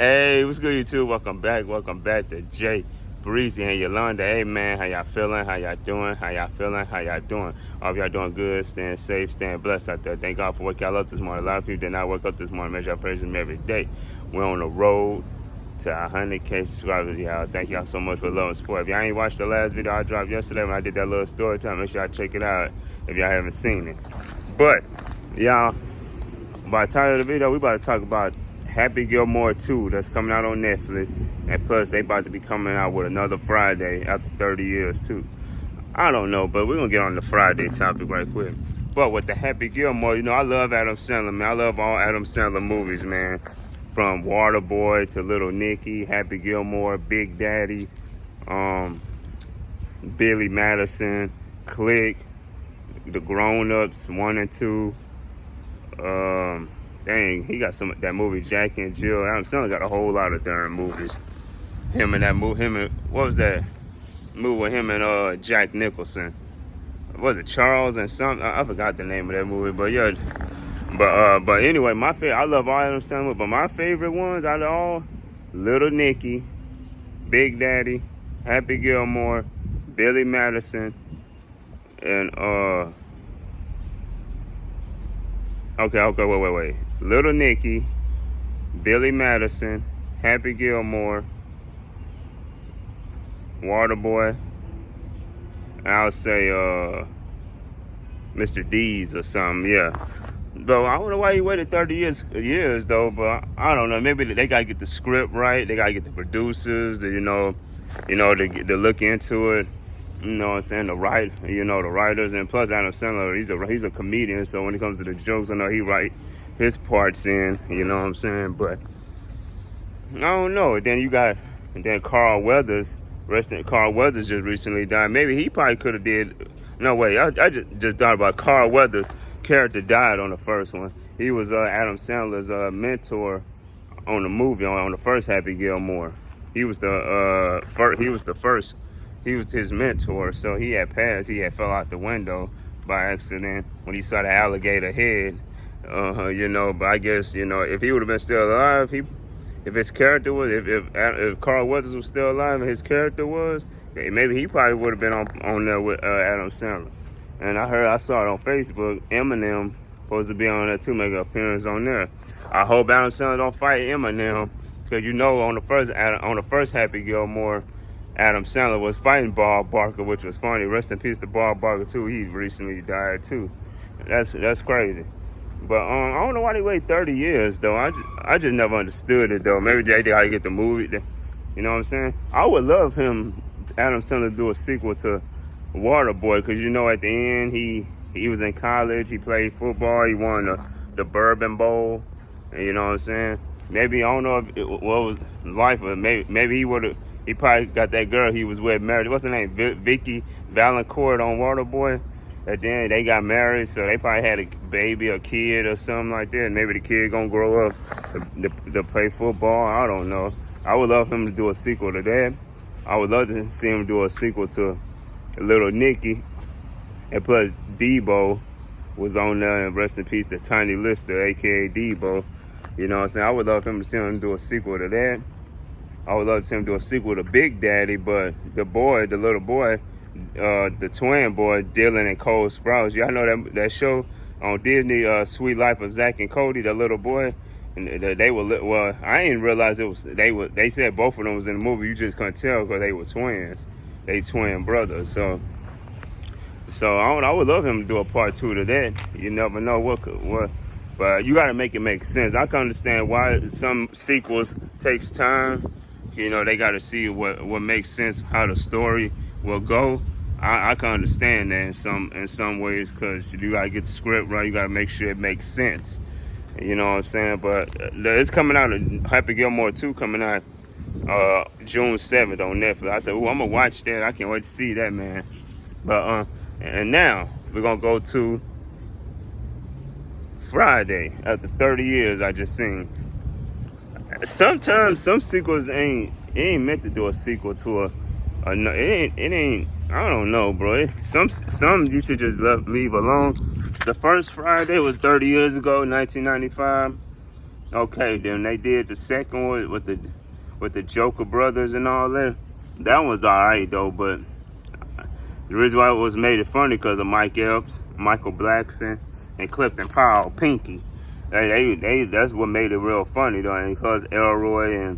Hey, what's good, YouTube? Welcome back to Jay, Breezy, and Yolanda. Hey, man, how y'all feeling? How y'all doing? How y'all feeling? How y'all doing? I hope y'all doing good, staying safe, staying blessed out there. Thank God for waking y'all up this morning. A lot of people did not wake up this morning. Make sure y'all praise Him every day. We're on the road to 100K subscribers, y'all. Thank y'all so much for love and support. If y'all ain't watched the last video I dropped yesterday when I did that little story time, make sure y'all check it out if y'all haven't seen it. But, y'all, by the title of the video, we about to talk about Happy Gilmore 2 that's coming out on Netflix. And plus, they about to be coming out with another Friday after 30 years, too. I don't know, but we're going to get on the Friday topic right quick. But with the Happy Gilmore, you know, I love Adam Sandler, man. I love all Adam Sandler movies, man. From Waterboy to Little Nicky, Happy Gilmore, Big Daddy, Billy Madison, Click, The Grown-Ups 1 and 2. Dang, he got some that movie Jackie and Jill. Adam Sandler got a whole lot of darn movies. Him and what was that movie with him and Jack Nicholson? Was it Charles and something? I forgot the name of that movie, but yeah. But anyway, I love all Adam Sandler, but my favorite ones out of all, Little Nicky, Big Daddy, Happy Gilmore, Billy Madison, and Okay, wait. Little Nicky, Billy Madison, Happy Gilmore, Waterboy, I'll say Mr. Deeds or something, yeah. Though I don't know why he waited 30 years though, but I don't know. Maybe they gotta get the script right. They gotta get the producers, to look into it. You know what I'm saying? The writers, and plus Adam Sandler, he's a comedian, so when it comes to the jokes, I know he write his parts in, you know what I'm saying? But I don't know. Then Carl Weathers, Carl Weathers just recently died. Maybe he probably could have did. No way. I just thought about Carl Weathers' character died on the first one. He was Adam Sandler's mentor on the movie on the first Happy Gilmore. He was his mentor, so he had passed. He had fell out the window by accident when he saw the alligator head. But I guess, if he would have been still alive, if his character was, if Carl Weathers was still alive and his character was, maybe he probably would have been on there with Adam Sandler. And I saw it on Facebook, Eminem supposed to be on there too, make an appearance on there. I hope Adam Sandler don't fight Eminem, because on the first Happy Gilmore, Adam Sandler was fighting Bob Barker, which was funny. Rest in peace to Bob Barker too. He recently died too. That's crazy. But I don't know why they wait 30 years though. I just never understood it though. Maybe they how to get the movie. You know what I'm saying? I would love Adam Sandler, to do a sequel to Waterboy, because at the end he was in college. He played football. He won the Bourbon Bowl. And you know what I'm saying? Maybe I don't know what was life, but maybe he would have. He probably got that girl he was with married. What's her name? Vicky Valancourt on Waterboy. And then they got married, so they probably had a baby, a kid, or something like that. Maybe the kid gonna grow up to play football. I don't know. I would love him to do a sequel to that. I would love to see him do a sequel to Little Nicky. And plus, Debo was on there, and rest in peace to Tiny Lister, a.k.a. Debo. You know what I'm saying? I would love him to see him do a sequel to that. I would love to see him do a sequel to Big Daddy, but the little boy, the twin boy, Dylan and Cole Sprouse. Y'all know that show on Disney, Sweet Life of Zach and Cody, the little boy. And they were, well, I didn't realize they said both of them was in the movie. You just couldn't tell because they were twins. They twin brothers. So I would love him to do a part 2 to that. You never know what, but you got to make it make sense. I can understand why some sequels takes time. They got to see what makes sense, how the story will go. I can understand that in some ways, because you got to get the script right. You got to make sure it makes sense. You know what I'm saying? But it's coming out, Happy Gilmore 2 coming out June 7th on Netflix. I said, I'm going to watch that. I can't wait to see that, man. But and now we're going to go to Friday after 30 years I just seen. Sometimes some sequels ain't meant to do a sequel to it ain't I don't know, bro. Some you should just leave alone. The first Friday was 30 years ago, 1995. Okay, then they did the second one with the Joker brothers and all that. That was alright though, but the reason why it was made it funny because of Mike Epps, Michael Blackson, and Clifton Powell, Pinky. That's what made it real funny though, and because Elroy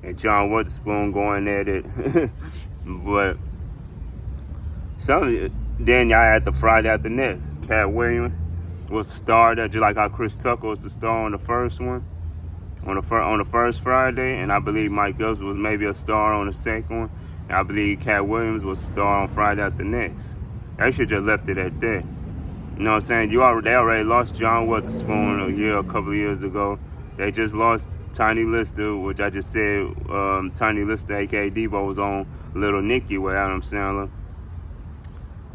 and John Witherspoon going at it. But then y'all had the Friday After Next. Cat Williams was the star there, just like how Chris Tucker was the star on the first one, on the first Friday, and I believe Mike Epps was maybe a star on the second one. And I believe Cat Williams was a star on Friday After Next. They should just left it at that. You know what I'm saying? They already lost John Witherspoon a couple of years ago. They just lost Tiny Lister, which I just said, Tiny Lister, aka Debo, was on Little Nicky with Adam Sandler.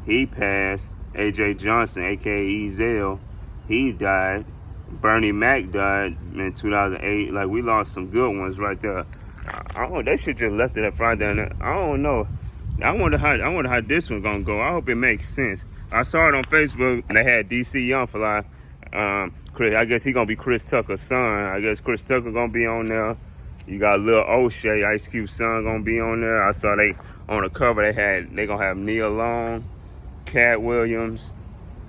He passed. A.J. Johnson, aka Ezel, he died. Bernie Mac died in 2008. Like, we lost some good ones right there. They should just left it at Friday night. I don't know. I wonder how this one gonna go. I hope it makes sense. I saw it on Facebook. They had DC Youngfly. I guess he gonna be Chris Tucker's son. I guess Chris Tucker gonna be on there. You got Lil O'Shea, Ice Cube's son, gonna be on there. I saw they on the cover. They gonna have Nia Long, Cat Williams,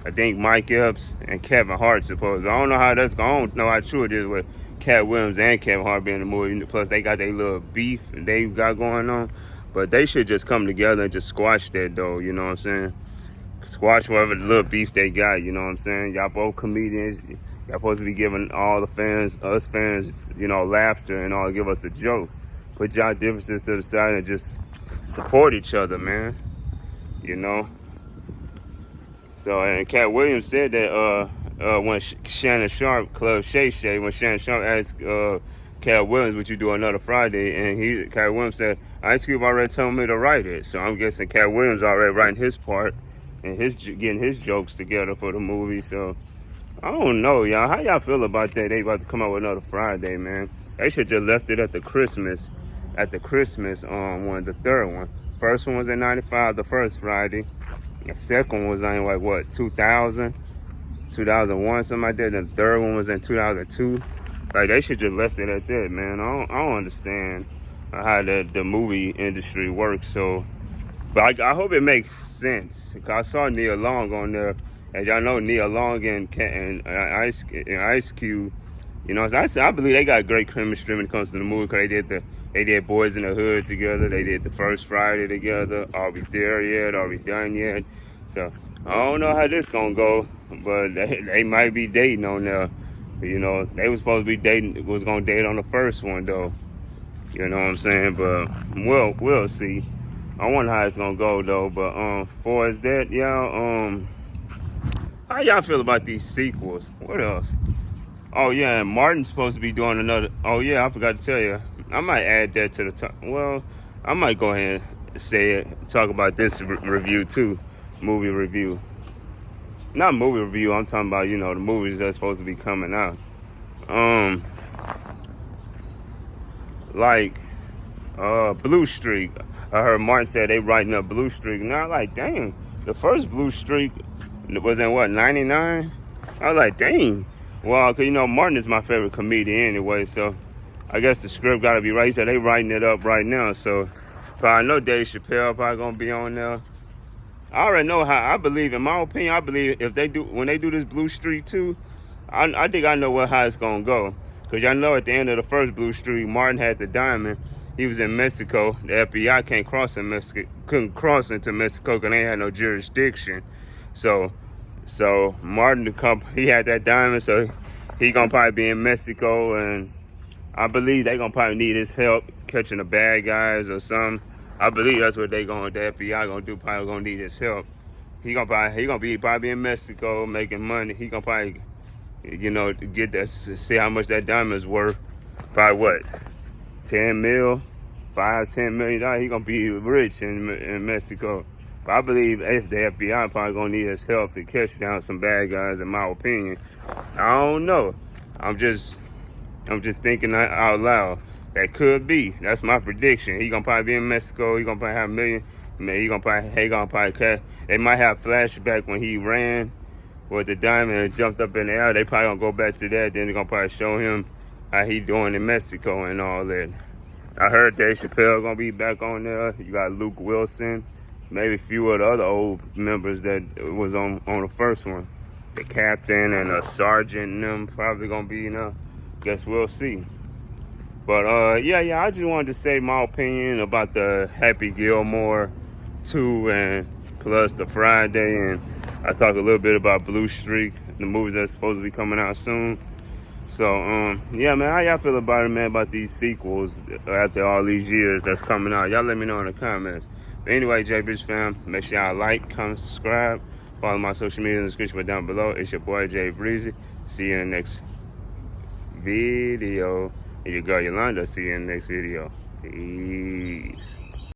I think Mike Epps, and Kevin Hart. Supposed. I don't know how that's going. I don't know how true it is with Cat Williams and Kevin Hart being in the movie. Plus, they got their little beef they got going on. But they should just come together and just squash that, though. You know what I'm saying? Squash whatever little beef they got. You know what I'm saying? Y'all both comedians. Y'all supposed to be giving all the fans, us fans, laughter and all. Give us the jokes. Put y'all differences to the side and just support each other, man. You know. So, and Cat Williams said that when Shannon Sharp, Club Shay Shay, when Shannon Sharp asked Cat Williams, would you do another Friday? And Cat Williams said, Ice Cube already told me to write it. So I'm guessing Cat Williams already writing his part and getting his jokes together for the movie. So I don't know, y'all. How y'all feel about that? They about to come out with another Friday, man. They should just left it at the Christmas one, the third one. First one was in 95, the first Friday. The second one was in 2000, 2001, something like that. And the third one was in 2002. Like, they should just left it at that, man. I don't understand how the movie industry works. So, but I hope it makes sense. Cause I saw Nia Long on there, and y'all know Nia Long and Ice Cube. You know, I believe they got great chemistry when it comes to the movie. Cause they did Boys in the Hood together. They did the first Friday together. Are we there yet? Are we done yet? So I don't know how this gonna go, but they might be dating on there. You know, they was supposed to be gonna date on the first one though. You know what I'm saying? But we'll see. I wonder how it's gonna go though. But for as that, y'all, how y'all feel about these sequels? What else? Oh yeah, and Martin's supposed to be doing another. Oh yeah, I forgot to tell you. I might add that to the top. Well, I might go ahead and say it. Talk about this review too, movie review. Not movie review. I'm talking about the movies that's supposed to be coming out. Like Blue Streak. I heard Martin said they writing up Blue Streak. Now, like, dang, the first Blue Streak was in what, 99? I was like, dang. Well, cause Martin is my favorite comedian anyway, so I guess the script gotta be right. He said they writing it up right now, so I know Dave Chappelle probably gonna be on there. I already know how. In my opinion, I believe when they do this Blue Streak 2, I think I know how it's gonna go. Cause y'all know at the end of the first Blue Streak, Martin had the diamond. He was in Mexico. The FBI couldn't cross into Mexico because they had no jurisdiction. So Martin, he had that diamond, so he gonna probably be in Mexico, and I believe they gonna probably need his help catching the bad guys or something. I believe that's what the FBI gonna do. Probably gonna need his help. He gonna be in Mexico making money. He gonna probably, get that, see how much that diamond's worth. Probably what, 10 mil, $10 million. He gonna be rich in Mexico. But I believe if the FBI probably gonna need his help to catch down some bad guys, in my opinion. I don't know. I'm just thinking out loud. That could be. That's my prediction. He gonna probably be in Mexico. He gonna probably have a million. He gonna probably catch. They might have flashback when he ran with the diamond and jumped up in the air. They probably gonna go back to that. Then they're gonna probably show him how he doing in Mexico and all that. I heard Dave Chappelle gonna be back on there. You got Luke Wilson, maybe a few of the other old members that was on the first one. The captain and a sergeant and them probably gonna be, guess we'll see. But yeah, I just wanted to say my opinion about the Happy Gilmore 2 and plus the Friday, and I talked a little bit about Blue Streak, the movies that's supposed to be coming out soon. So yeah, man, how y'all feel about it, man, about these sequels after all these years that's coming out? Y'all let me know in the comments. But anyway, J Bitch fam, make sure y'all like, comment, subscribe, follow my social media in the description down below. It's your boy Jay Breezy. See you in the next video. And your girl Yolanda, see you in the next video. Peace.